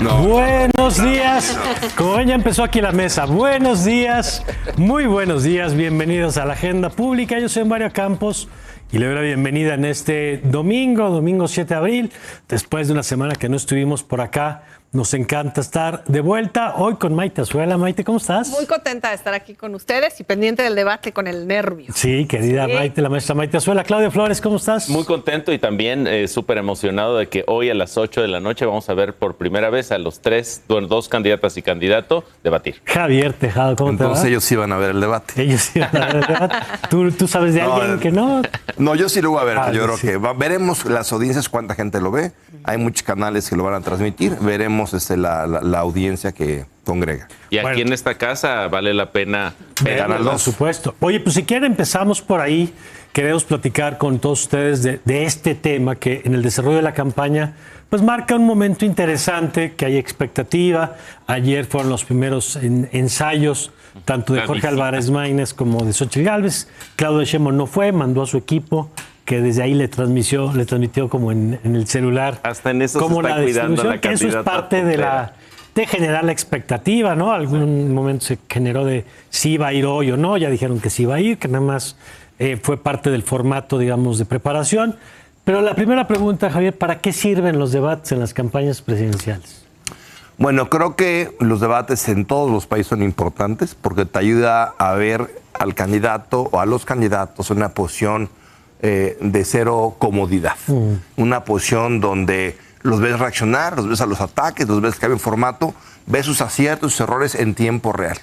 No. Buenos días. Como ven, ya empezó aquí la mesa. Buenos días, muy buenos días. Bienvenidos a la Agenda Pública. Yo soy Mario Campos y le doy la bienvenida en este domingo 7 de abril. Después de una semana que no estuvimos por acá, nos encanta estar de vuelta hoy con Maite Azuela. Maite, ¿cómo estás? Muy contenta de estar aquí con ustedes y pendiente del debate con el nervio. Sí, querida Sí. Maite, la maestra Maite Azuela. Claudia Flores, ¿cómo estás? Muy contento y también súper emocionado de que hoy a las 8 de la noche vamos a ver por primera vez a los dos candidatas y candidato debatir. Javier Tejado, ¿cómo te va? Entonces ellos sí van a ver el debate. Ellos sí van a ver el debate. ¿Tú sabes de alguien que no? No, yo sí lo voy a ver. Yo creo sí. que veremos las audiencias, cuánta gente lo ve. Hay muchos canales que lo van a transmitir. Veremos la audiencia que congrega. Y aquí en esta casa vale la pena Vean al verlo. Por supuesto. Oye, pues si quieren empezamos por ahí. Queremos platicar con todos ustedes de este tema que en el desarrollo de la campaña pues marca un momento interesante, que hay expectativa. Ayer fueron los primeros ensayos tanto de Jorge Álvarez Maínez como de Xóchitl Gálvez. Claudia Sheinbaum no fue, mandó a su equipo que desde ahí le transmitió como en el celular. Hasta en eso como se está la cuidando distribución, la que eso es candidata parte de generar la expectativa, ¿no? Algún momento se generó de si iba a ir hoy o no, ya dijeron que sí iba a ir, que nada más fue parte del formato, digamos, de preparación. Pero la primera pregunta, Javier, ¿para qué sirven los debates en las campañas presidenciales? Bueno, creo que los debates en todos los países son importantes porque te ayuda a ver al candidato o a los candidatos en una posición de cero comodidad. Una posición donde los ves reaccionar, los ves a los ataques, los ves que hay un formato, ves sus aciertos, sus errores en tiempo real.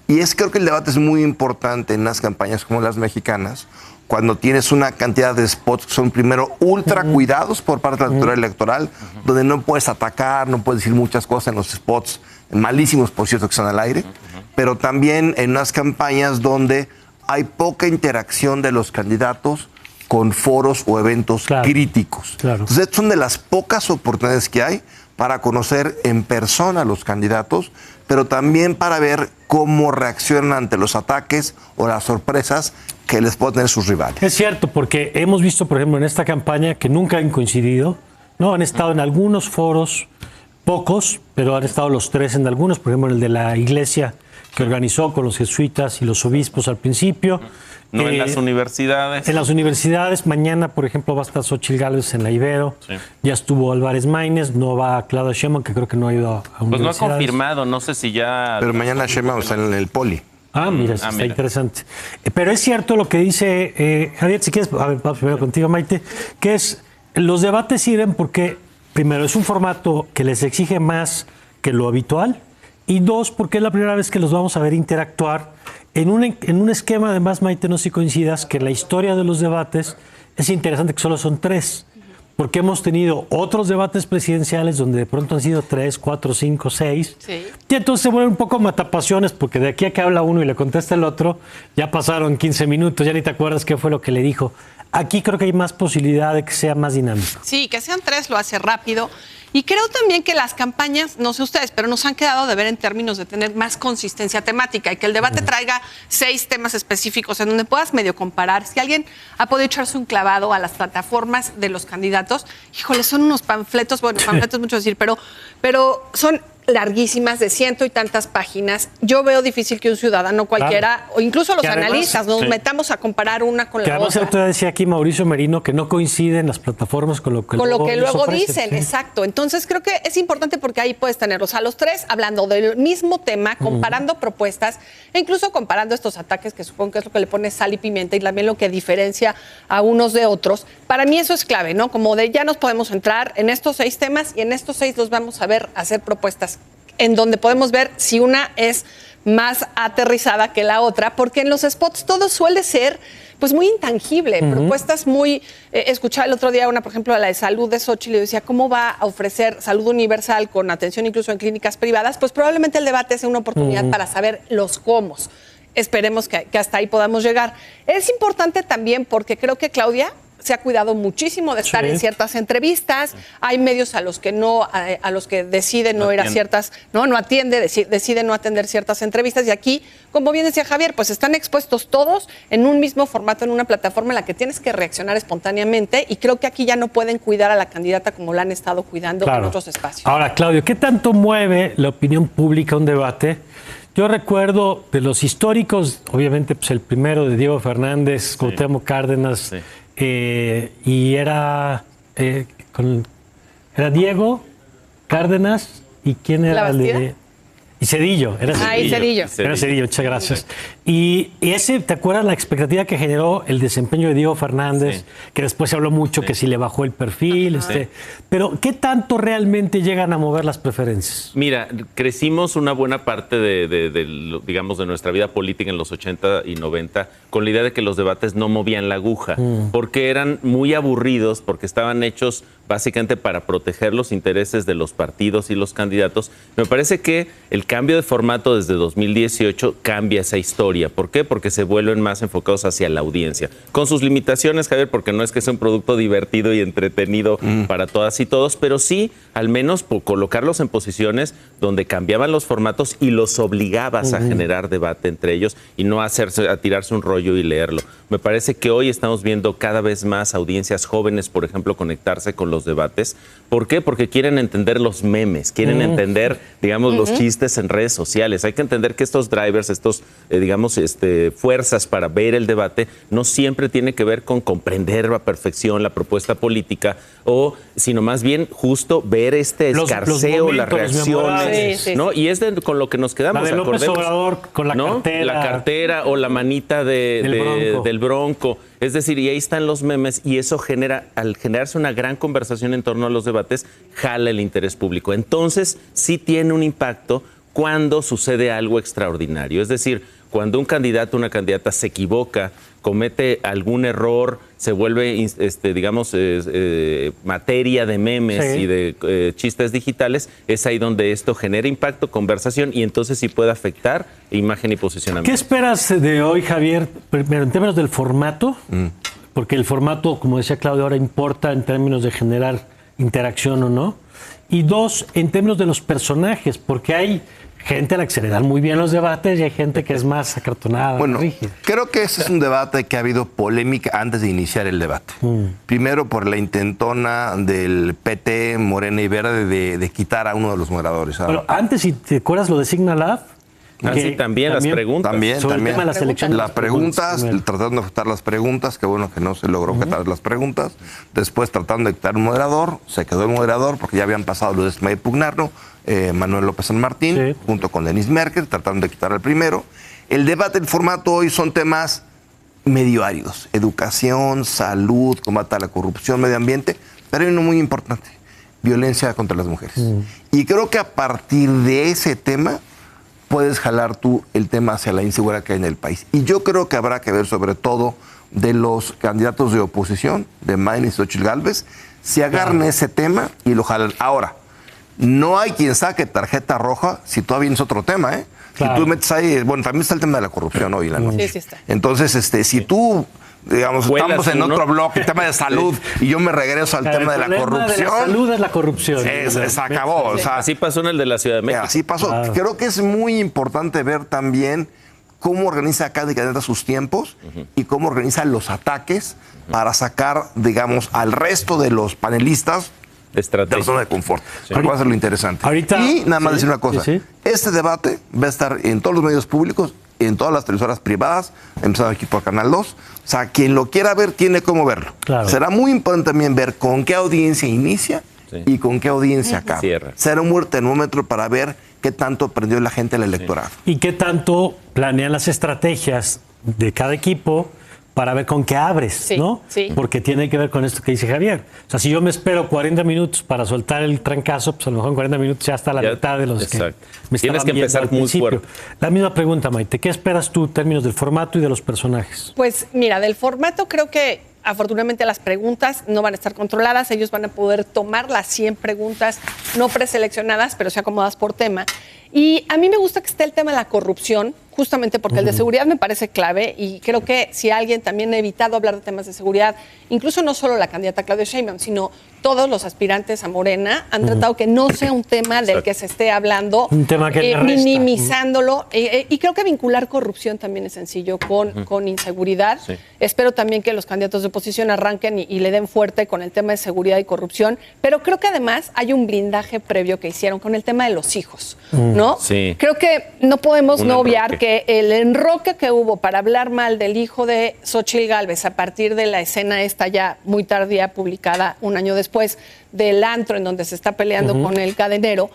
Y creo que el debate es muy importante en las campañas como las mexicanas, cuando tienes una cantidad de spots que son primero ultra cuidados por parte de la autoridad electoral, donde no puedes atacar, no puedes decir muchas cosas en los spots, malísimos por cierto que están al aire, pero también en unas campañas donde hay poca interacción de los candidatos con foros o eventos críticos. Claro. Entonces, son de las pocas oportunidades que hay para conocer en persona a los candidatos, pero también para ver cómo reaccionan ante los ataques o las sorpresas que les pueden tener sus rivales. Es cierto, porque hemos visto, por ejemplo, en esta campaña que nunca han coincidido, ¿no? Han estado en algunos foros, pocos, pero han estado los tres en algunos, por ejemplo, en el de la iglesia que organizó con los jesuitas y los obispos al principio. No en las universidades. En las universidades, mañana, por ejemplo, va a estar Xóchitl Gálvez en la Ibero. Sí. Ya estuvo Álvarez Maínez, no va Claudia Sheinbaum, que creo que no ha ido a universidades. Pues no ha confirmado, no sé si ya... Pero mañana Sheinbaum está en el Poli. Mira, está interesante. Pero es cierto lo que dice Javier, si quieres, a ver, vamos primero contigo, Maite, que es, los debates sirven porque, primero, es un formato que les exige más que lo habitual, y dos, porque es la primera vez que los vamos a ver interactuar en un esquema, además, Maite, no sé si coincidas, que la historia de los debates es interesante que solo son tres, porque hemos tenido otros debates presidenciales donde de pronto han sido 3, 4, 5, 6, sí. Y entonces se vuelven un poco matapasiones, porque de aquí a que habla uno y le contesta el otro, ya pasaron 15 minutos, ya ni te acuerdas qué fue lo que le dijo. Aquí creo que hay más posibilidad de que sea más dinámico. Sí, que sean tres lo hace rápido. Y creo también que las campañas, no sé ustedes, pero nos han quedado de ver en términos de tener más consistencia temática y que el debate traiga 6 temas específicos en donde puedas medio comparar. Si alguien ha podido echarse un clavado a las plataformas de los candidatos, híjole, son unos panfletos, bueno, panfletos mucho decir, pero son larguísimas, de ciento y tantas páginas. Yo veo difícil que un ciudadano cualquiera, o incluso los además, analistas, nos metamos a comparar una con la otra. Además, decía aquí Mauricio Merino que no coinciden las plataformas con lo que luego dicen, sí. Exacto. Entonces creo que es importante porque ahí puedes tenerlos a los tres hablando del mismo tema, comparando propuestas e incluso comparando estos ataques, que supongo que es lo que le pone sal y pimienta y también lo que diferencia a unos de otros. Para mí eso es clave, ¿no? Como de ya nos podemos entrar en estos 6 temas y en estos 6 los vamos a ver hacer propuestas en donde podemos ver si una es más aterrizada que la otra, porque en los spots todo suele ser pues muy intangible, propuestas muy... escuchaba el otro día una, por ejemplo, la de salud de Xóchitl, y decía, ¿cómo va a ofrecer salud universal con atención incluso en clínicas privadas? Pues probablemente el debate sea una oportunidad para saber los cómo. Esperemos que hasta ahí podamos llegar. Es importante también porque creo que Claudia se ha cuidado muchísimo de estar en ciertas entrevistas. Hay medios a los que no, a los que decide no ir a ciertas, no atiende, decide no atender ciertas entrevistas. Y aquí, como bien decía Javier, pues están expuestos todos en un mismo formato, en una plataforma en la que tienes que reaccionar espontáneamente. Y creo que aquí ya no pueden cuidar a la candidata como la han estado cuidando en otros espacios. Ahora, Claudio, ¿qué tanto mueve la opinión pública un debate? Yo recuerdo de los históricos, obviamente, pues el primero de Diego Fernández, Cuauhtémoc Cárdenas, y era Diego Cárdenas, ¿y quién era el de...? Y Zedillo, era Zedillo. Era Zedillo, muchas gracias. Y ese, ¿te acuerdas la expectativa que generó el desempeño de Diego Fernández? Que después se habló mucho que si le bajó el perfil. Pero, ¿qué tanto realmente llegan a mover las preferencias? Mira, crecimos una buena parte digamos, de nuestra vida política en los 80 y 90 con la idea de que los debates no movían la aguja, porque eran muy aburridos, porque estaban hechos básicamente para proteger los intereses de los partidos y los candidatos. Me parece que el cambio de formato desde 2018 cambia esa historia. ¿Por qué? Porque se vuelven más enfocados hacia la audiencia. Con sus limitaciones, Javier, porque no es que sea un producto divertido y entretenido para todas y todos, pero sí, al menos por colocarlos en posiciones donde cambiaban los formatos y los obligabas a generar debate entre ellos y no a tirarse un rollo y leerlo. Me parece que hoy estamos viendo cada vez más audiencias jóvenes, por ejemplo, conectarse con los debates. ¿Por qué? Porque quieren entender los memes, quieren entender, digamos, los chistes en redes sociales. Hay que entender que estos drivers, digamos, fuerzas para ver el debate, no siempre tiene que ver con comprender a perfección la propuesta política, sino más bien justo ver escarceo, las reacciones, ¿no? Y es con lo que nos quedamos. La de López Obrador con la cartera. La cartera o la manita del Bronco. Es decir, y ahí están los memes y eso al generarse una gran conversación en torno a los debates, jala el interés público. Entonces, sí tiene un impacto cuando sucede algo extraordinario. Es decir, cuando un candidato o una candidata se equivoca, comete algún error, se vuelve, digamos, materia de memes y de chistes digitales, es ahí donde esto genera impacto, conversación y entonces sí puede afectar imagen y posicionamiento. ¿Qué esperas de hoy, Javier? Primero, en términos del formato, porque el formato, como decía Claudio, ahora importa en términos de generar interacción o no. Y dos, en términos de los personajes, porque hay gente a la que se le dan muy bien los debates y hay gente que es más acartonada, rígida. Creo que ese es un debate que ha habido polémica antes de iniciar el debate. Primero por la intentona del PT, Morena y Verde de quitar a uno de los moderadores. Pero antes, si te acuerdas lo de Signalab, también las preguntas. También. El tema de las elecciones. Las preguntas, tratando de afectar las preguntas, que bueno que no se logró quitar las preguntas. Después tratando de quitar un moderador, se quedó el moderador porque ya habían pasado los de pugnarlo, Manuel López San Martín, junto con Denis Merkel, tratando de quitar al primero. El debate, el formato hoy son temas medio áridos: educación, salud, combate a la corrupción, medio ambiente, pero hay uno muy importante: violencia contra las mujeres. Y creo que a partir de ese tema puedes jalar tú el tema hacia la inseguridad que hay en el país. Y yo creo que habrá que ver, sobre todo de los candidatos de oposición, de Maine y Xochitl Gálvez, si agarran ese tema y lo jalan. Ahora, no hay quien saque tarjeta roja si todavía es otro tema, ¿eh? Claro. Si tú metes ahí, bueno, también está el tema de la corrupción hoy en la noche. Sí está. Entonces, si tú, digamos, estamos en otro bloque, el tema de salud, y yo me regreso al tema de la corrupción. De la salud es la corrupción. Se acabó. O sea, así pasó en el de la Ciudad de México. Así pasó. Claro. Creo que es muy importante ver también cómo organiza cada candidato sus tiempos y cómo organiza los ataques para sacar, digamos, al resto de los panelistas de la zona de confort. Creo que va a ser lo interesante. Y nada más decir una cosa. Este debate va a estar en todos los medios públicos, en todas las televisoras privadas, empezando aquí por Canal 2. O sea, quien lo quiera ver tiene cómo verlo. Claro. Será muy importante también ver con qué audiencia inicia y con qué audiencia acaba. Será un buen termómetro para ver qué tanto aprendió la gente del electorado. Y qué tanto planean las estrategias de cada equipo para ver con qué abres, ¿no? Sí. Porque tiene que ver con esto que dice Javier. O sea, si yo me espero 40 minutos para soltar el trancazo, pues a lo mejor en 40 minutos ya está la mitad de los que me tienes que empezar muy fuerte. La misma pregunta, Maite. ¿Qué esperas tú en términos del formato y de los personajes? Pues mira, del formato creo que afortunadamente las preguntas no van a estar controladas. Ellos van a poder tomar las 100 preguntas no preseleccionadas, pero sí acomodadas por tema. Y a mí me gusta que esté el tema de la corrupción, justamente porque el de seguridad me parece clave y creo que si alguien también ha evitado hablar de temas de seguridad, incluso no solo la candidata Claudia Sheinbaum, sino todos los aspirantes a Morena han tratado que no sea un tema del que se esté hablando, un tema que le resta. minimizándolo. Y creo que vincular corrupción también es sencillo con inseguridad. Sí. Espero también que los candidatos de oposición arranquen y le den fuerte con el tema de seguridad y corrupción, pero creo que además hay un blindaje previo que hicieron con el tema de los hijos, ¿no? Sí. Creo que no podemos no obviar que el enroque que hubo para hablar mal del hijo de Xóchitl Gálvez a partir de la escena esta ya muy tardía publicada un año después del antro en donde se está peleando con el cadenero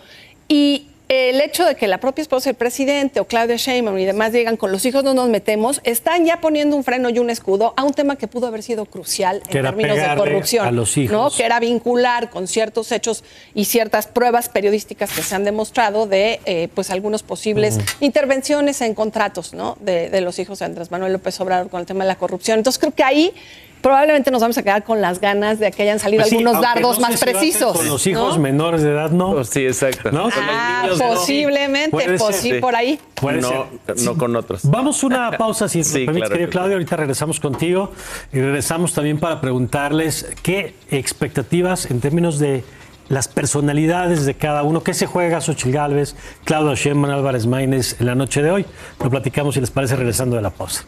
y el hecho de que la propia esposa del presidente o Claudia Sheinbaum y demás digan con los hijos no nos metemos, están ya poniendo un freno y un escudo a un tema que pudo haber sido crucial en términos de corrupción, a los hijos, ¿no? Que era vincular con ciertos hechos y ciertas pruebas periodísticas que se han demostrado de pues algunos posibles intervenciones en contratos, ¿no? de los hijos de Andrés Manuel López Obrador con el tema de la corrupción. Entonces creo que ahí probablemente nos vamos a quedar con las ganas de que hayan salido algunos dardos no más precisos. Con los hijos menores de edad, ¿no? Oh, sí, exacto. ¿No? Posiblemente, sí. por ahí. No con otros. Vamos a una pausa, si sí, me permites, claro querido Claudio. Ahorita regresamos contigo y regresamos también para preguntarles qué expectativas en términos de las personalidades de cada uno, qué se juega Xóchitl Gálvez, Claudia Sheinbaum, Álvarez Maínez en la noche de hoy. Lo platicamos, si les parece, regresando de la pausa.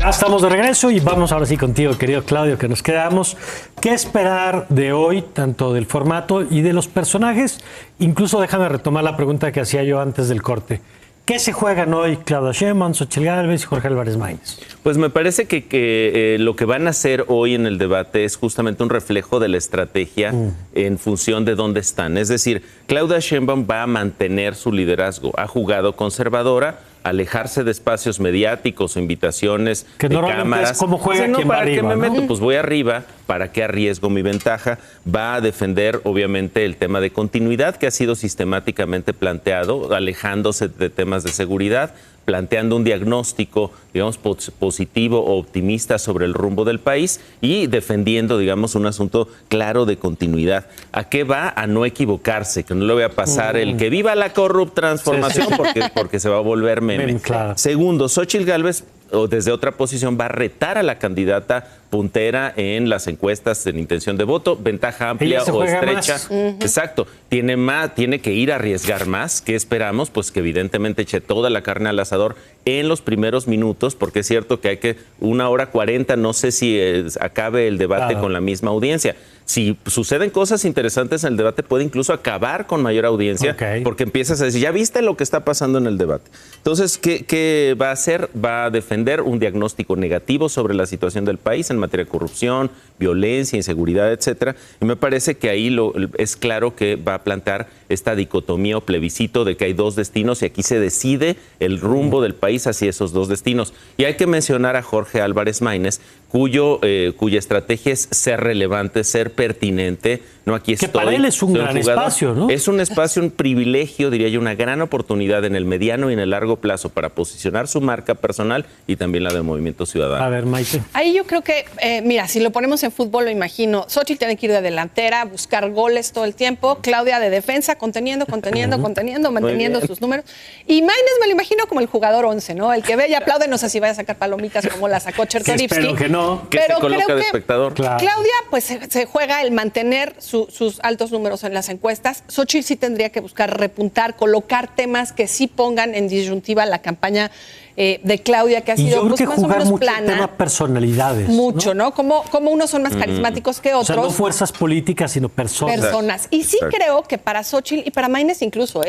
Ya estamos de regreso y vamos ahora sí contigo, querido Claudio, que nos quedamos. ¿Qué esperar de hoy, tanto del formato y de los personajes? Incluso déjame retomar la pregunta que hacía yo antes del corte. ¿Qué se juegan hoy Claudia Sheinbaum, Xóchitl Gálvez y Jorge Álvarez Maínez? Pues me parece que lo que van a hacer hoy en el debate es justamente un reflejo de la estrategia en función de dónde están. Es decir, Claudia Sheinbaum va a mantener su liderazgo. Ha jugado conservadora, alejarse de espacios mediáticos, invitaciones, que de cámaras. Es como juega quien va ¿para arriba, qué me ¿no? meto? Pues voy arriba, ¿para qué arriesgo mi ventaja? Va a defender, obviamente, el tema de continuidad que ha sido sistemáticamente planteado, alejándose de temas de seguridad, planteando un diagnóstico, digamos, positivo o optimista sobre el rumbo del país y defendiendo, digamos, un asunto claro de continuidad. ¿A qué va? A no equivocarse, que no le voy a pasar el que viva la corrupt transformación porque se va a volver meme. Claro. Segundo, Xóchitl Gálvez, o desde otra posición, va a retar a la candidata puntera en las encuestas en intención de voto, ventaja amplia o estrecha. Exacto. Tiene que ir a arriesgar más. ¿Qué esperamos? Pues que evidentemente eche toda la carne al asador en los primeros minutos, porque es cierto que hay que 1:40, no sé si acabe el debate con la misma audiencia. Si suceden cosas interesantes en el debate, puede incluso acabar con mayor audiencia, porque empiezas a decir, ¿ya viste lo que está pasando en el debate? Entonces, ¿qué va a hacer? Va a defender un diagnóstico negativo sobre la situación del país en materia de corrupción, violencia, inseguridad, etcétera. Y me parece que ahí es claro que va a plantear esta dicotomía o plebiscito de que hay dos destinos y aquí se decide el rumbo del país hacia esos dos destinos. Y hay que mencionar a Jorge Álvarez Maínez, cuya estrategia es ser relevante, ser pertinente. No, aquí estoy. Que para él es un gran espacio, ¿no? Es un espacio, un privilegio, diría yo, una gran oportunidad en el mediano y en el largo plazo para posicionar su marca personal y también la del Movimiento Ciudadano. A ver, Maite. Ahí yo creo que, mira, si lo ponemos en fútbol, lo imagino. Xóchitl tiene que ir de delantera, buscar goles todo el tiempo. Claudia de defensa, conteniendo, manteniendo sus números. Y Maínez me lo imagino como el jugador 11, ¿no? El que ve y aplaude, no sé si vaya a sacar palomitas como la sacó Chertorivsky. Espero que no. Que se coloca de espectador. Claro. Claudia, pues se juega el mantener sus altos números en las encuestas. Xóchitl sí tendría que buscar repuntar, colocar temas que sí pongan en disyuntiva la campaña de Claudia, que ha sido pues, más o menos plana. El tema personalidades. Mucho, ¿no? Como unos son más carismáticos que otros. O sea, no fuerzas políticas, sino personas. Y sí creo que para Xóchitl y para Maínez incluso,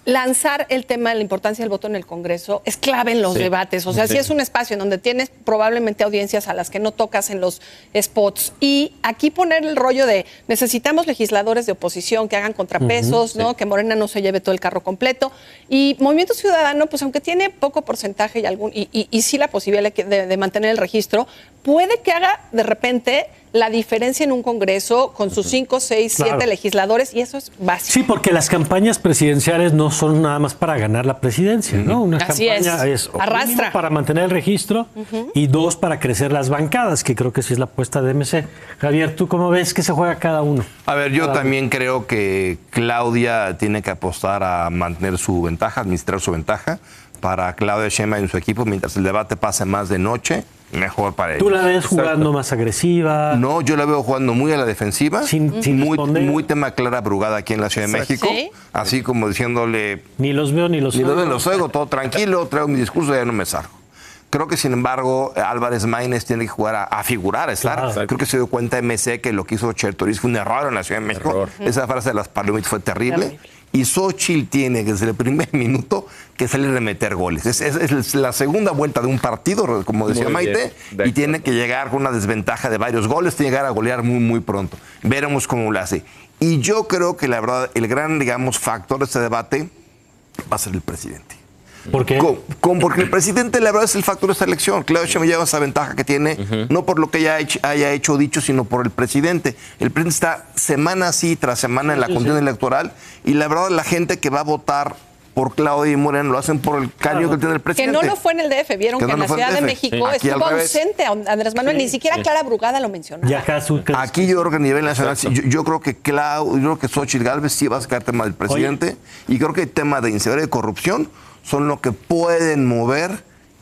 lanzar el tema de la importancia del voto en el Congreso es clave en los debates. O sea, sí es un espacio en donde tienes probablemente audiencias a las que no tocas en los spots. Y aquí poner el rollo de necesitamos legisladores de oposición que hagan contrapesos, ¿no? Que Morena no se lleve todo el carro completo. Y Movimiento Ciudadano, pues aunque tiene poco porcentaje y sí la posibilidad de mantener el registro, puede que haga de repente la diferencia en un Congreso con sus 5, 6, 7 legisladores, y eso es básico. Sí, porque las campañas presidenciales no son nada más para ganar la presidencia, ¿no? Una Así campaña es arrastra para mantener el registro y 2 para crecer las bancadas, que creo que sí es la apuesta de MC. Javier, ¿tú cómo ves que se juega cada uno? A ver, yo también creo que Claudia tiene que apostar a mantener su ventaja, administrar su ventaja. Para Claudia Sheinbaum y su equipo, mientras el debate pase más de noche, mejor para ellos. ¿Tú la ves jugando más agresiva? No, yo la veo jugando muy a la defensiva, sin muy tema Clara Brugada aquí en la Ciudad de México, ¿Sí? así como diciéndole... Ni los veo ni los oigo. Ni los oigo, todo tranquilo, traigo mi discurso y ya no me salgo. Creo que, sin embargo, Álvarez Maínez tiene que jugar a figurar, a estar. Claro. Creo que se dio cuenta MC que lo que hizo Chertoris fue un error en la Ciudad de México. Esa frase de las palomitas fue terrible. Y Xochitl tiene desde el primer minuto que salir de meter goles. Es la segunda vuelta de un partido, como decía Maite, y tiene que llegar con una desventaja de varios goles, tiene que llegar a golear muy, muy pronto. Veremos cómo lo hace. Y yo creo que, la verdad, el gran, digamos, factor de este debate va a ser el presidente. ¿Por qué? Porque el presidente, la verdad, es el factor de esta elección. Claudia Sheinbaum lleva esa ventaja que tiene, no por lo que haya hecho o dicho, sino por el presidente. El presidente está semana sí tras semana en la contienda electoral, y la verdad, la gente que va a votar por Claudia y Moreno lo hacen por el cariño que tiene el Que presidente. no lo fue en el DF, vieron que en la Ciudad de México estuvo ausente Andrés Manuel, ni siquiera Clara Brugada lo mencionó. Aquí yo creo que a nivel nacional, yo creo que Xochitl Gálvez sí va a sacar tema del presidente, y creo que el tema de inseguridad y corrupción son lo que pueden mover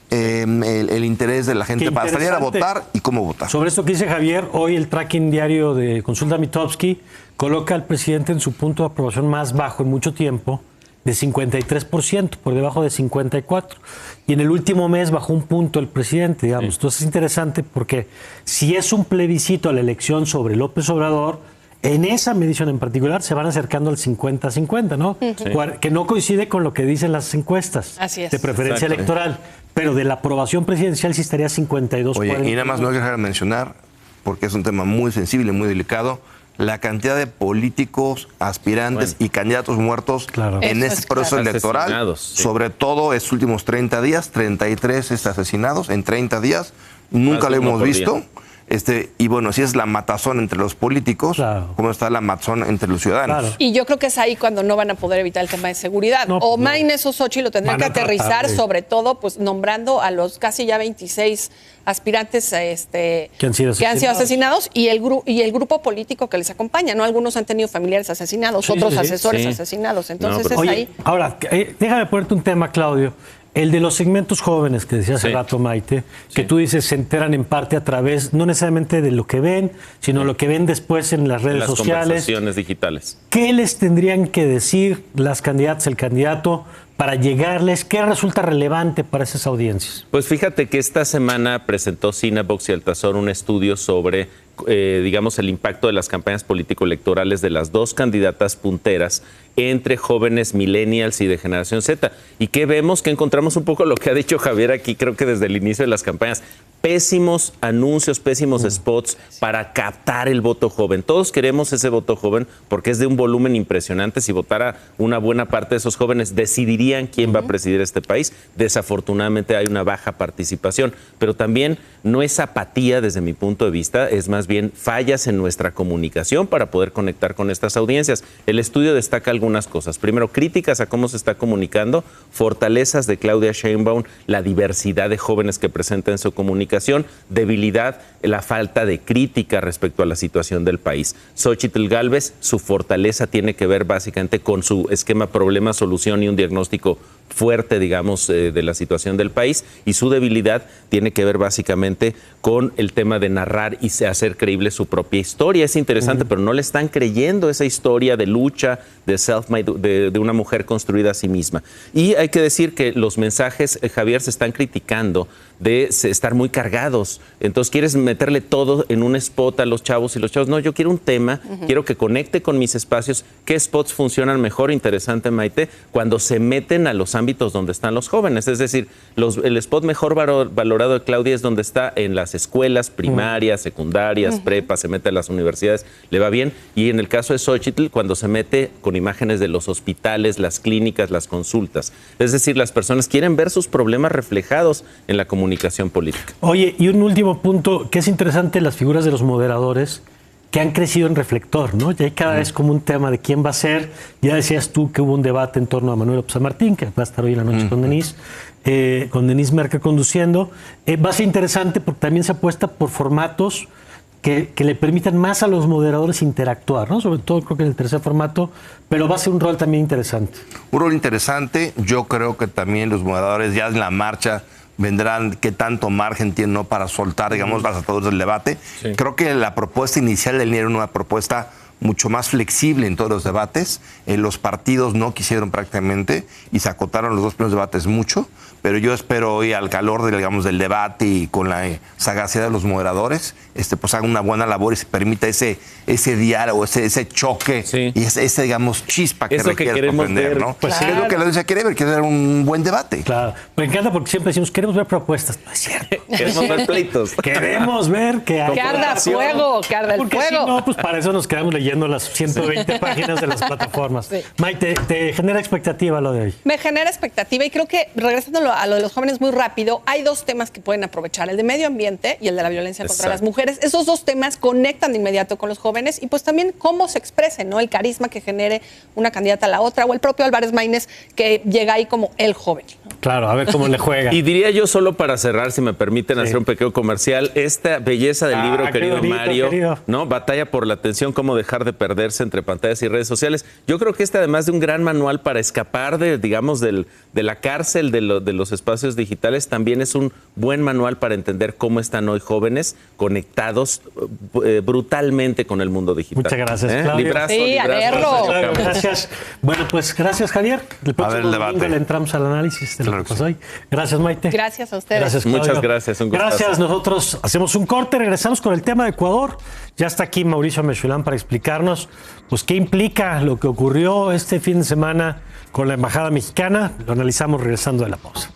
el interés de la gente para salir a votar y cómo votar. Sobre esto que dice Javier, hoy el tracking diario de Consulta Mitofsky coloca al presidente en su punto de aprobación más bajo en mucho tiempo, de 53%, por debajo de 54%. Y en el último mes bajó un punto el presidente, digamos. Entonces es interesante porque si es un plebiscito a la elección sobre López Obrador, en esa medición en particular se van acercando al 50-50, ¿no? Que no coincide con lo que dicen las encuestas de preferencia electoral. Pero de la aprobación presidencial sí estaría 52-40. Oye, y nada más no hay que dejar de mencionar, porque es un tema muy sensible, muy delicado, la cantidad de políticos, aspirantes y candidatos muertos en este proceso electoral, sobre todo estos últimos 30 días, 33 asesinados en 30 días, nunca lo hemos visto. Y bueno, si es la matazón entre los políticos, ¿cómo está la matazón entre los ciudadanos? Y yo creo que es ahí cuando no van a poder evitar el tema de seguridad. O Maínez o Xochitl lo tendrán que aterrizar, sobre todo pues nombrando a los casi ya 26 aspirantes que han sido asesinados y el grupo político que les acompaña, ¿no? Algunos han tenido familiares asesinados, otros asesores asesinados. Entonces es ahí. Ahora, déjame ponerte un tema, Claudio. El de los segmentos jóvenes que decía hace rato Maite, que tú dices se enteran en parte a través, no necesariamente de lo que ven, sino lo que ven después en las redes sociales. Conversaciones digitales. ¿Qué les tendrían que decir las candidatas, el candidato, para llegarles? ¿Qué resulta relevante para esas audiencias? Pues fíjate que esta semana presentó Cinebox y Altazor un estudio sobre, digamos, el impacto de las campañas político-electorales de las dos candidatas punteras entre jóvenes millennials y de generación Z. ¿Y qué vemos? Que encontramos un poco lo que ha dicho Javier aquí, creo que desde el inicio de las campañas. Pésimos anuncios, pésimos spots para captar el voto joven. Todos queremos ese voto joven porque es de un volumen impresionante. Si votara una buena parte de esos jóvenes, decidirían quién va a presidir este país. Desafortunadamente hay una baja participación, pero también no es apatía desde mi punto de vista, es más bien fallas en nuestra comunicación para poder conectar con estas audiencias. El estudio destaca algunas cosas. Primero, críticas a cómo se está comunicando, fortalezas de Claudia Sheinbaum, la diversidad de jóvenes que presenta en su comunicación, debilidad, la falta de crítica respecto a la situación del país. Xochitl Gálvez, su fortaleza tiene que ver básicamente con su esquema problema-solución y un diagnóstico fuerte, digamos, de la situación del país, y su debilidad tiene que ver básicamente con el tema de narrar y hacer creíble su propia historia. Es interesante, pero no le están creyendo esa historia de lucha, de self-made, de una mujer construida a sí misma. Y hay que decir que los mensajes, Javier, se están criticando de estar muy cargados. Entonces quieres meterle todo en un spot a los chavos, y los chavos, no, yo quiero un tema, quiero que conecte con mis espacios. ¿Qué spots funcionan mejor? Interesante, Maite, cuando se meten a los ámbitos donde están los jóvenes. Es decir, el spot mejor valorado de Claudia es donde está en las escuelas primarias, secundarias, prepas, se mete a las universidades, le va bien. Y en el caso de Xochitl, cuando se mete con imágenes de los hospitales, las clínicas, las consultas. Es decir, las personas quieren ver sus problemas reflejados en la comunicación política. Oye, y un último punto que es interesante, las figuras de los moderadores que han crecido en reflector, ¿no? Ya hay cada vez como un tema de quién va a ser. Ya decías tú que hubo un debate en torno a Manuel López San Martín, que va a estar hoy en la noche con Denise Merker conduciendo. Va a ser interesante porque también se apuesta por formatos que le permitan más a los moderadores interactuar, ¿no? Sobre todo creo que en el tercer formato, pero va a ser un rol también interesante. Un rol interesante. Yo creo que también los moderadores ya en la marcha vendrán qué tanto margen tienen, ¿no?, para soltar, digamos, las ataduras del debate. Sí. Creo que la propuesta inicial del INE era una propuesta mucho más flexible en todos los debates. Los partidos no quisieron prácticamente y se acotaron los dos primeros debates mucho, pero yo espero hoy al calor digamos, del debate y con la sagacidad de los moderadores, pues hagan una buena labor y se permita ese diálogo, ese choque, sí, y ese, digamos, chispa que requiere comprender, ¿no? Pues claro. Es lo que la audiencia quiere ver, quiere ver un buen debate. Claro, me encanta porque siempre decimos, queremos ver propuestas. No es cierto. Queremos ver pleitos. Queremos ver que arda fuego, que arda el porque fuego. Si no, pues para eso nos quedamos leyendo las 120 páginas de las plataformas. Sí. Maite, ¿te genera expectativa lo de hoy? Me genera expectativa y creo que, regresando a lo de los jóvenes muy rápido, hay dos temas que pueden aprovechar, el de medio ambiente y el de la violencia contra las mujeres. Esos dos temas conectan de inmediato con los jóvenes y pues también cómo se expresen, ¿no? El carisma que genere una candidata a la otra o el propio Álvarez Maínez que llega ahí como el joven. Claro, a ver cómo le juega. Y diría yo, solo para cerrar, si me permiten hacer un pequeño comercial, esta belleza del libro, querido bonito, Mario, ¿no? Batalla por la atención, cómo dejar de perderse entre pantallas y redes sociales. Yo creo que además de un gran manual para escapar de, digamos, de la cárcel de los espacios digitales, también es un buen manual para entender cómo están hoy jóvenes conectados brutalmente con el mundo digital. Muchas gracias, Claudio. Librazo, sí, librazo. Gracias. Bueno, pues gracias, Javier. El próximo domingo le entramos al análisis de lo que pasó hoy. Gracias, Maite. Gracias a ustedes. Gracias, muchas gracias. Un gustazo. Gracias. Nosotros hacemos un corte, regresamos con el tema de Ecuador. Ya está aquí Mauricio Mechulán para explicarnos pues qué implica lo que ocurrió este fin de semana con la Embajada Mexicana. Lo analizamos regresando de la pausa.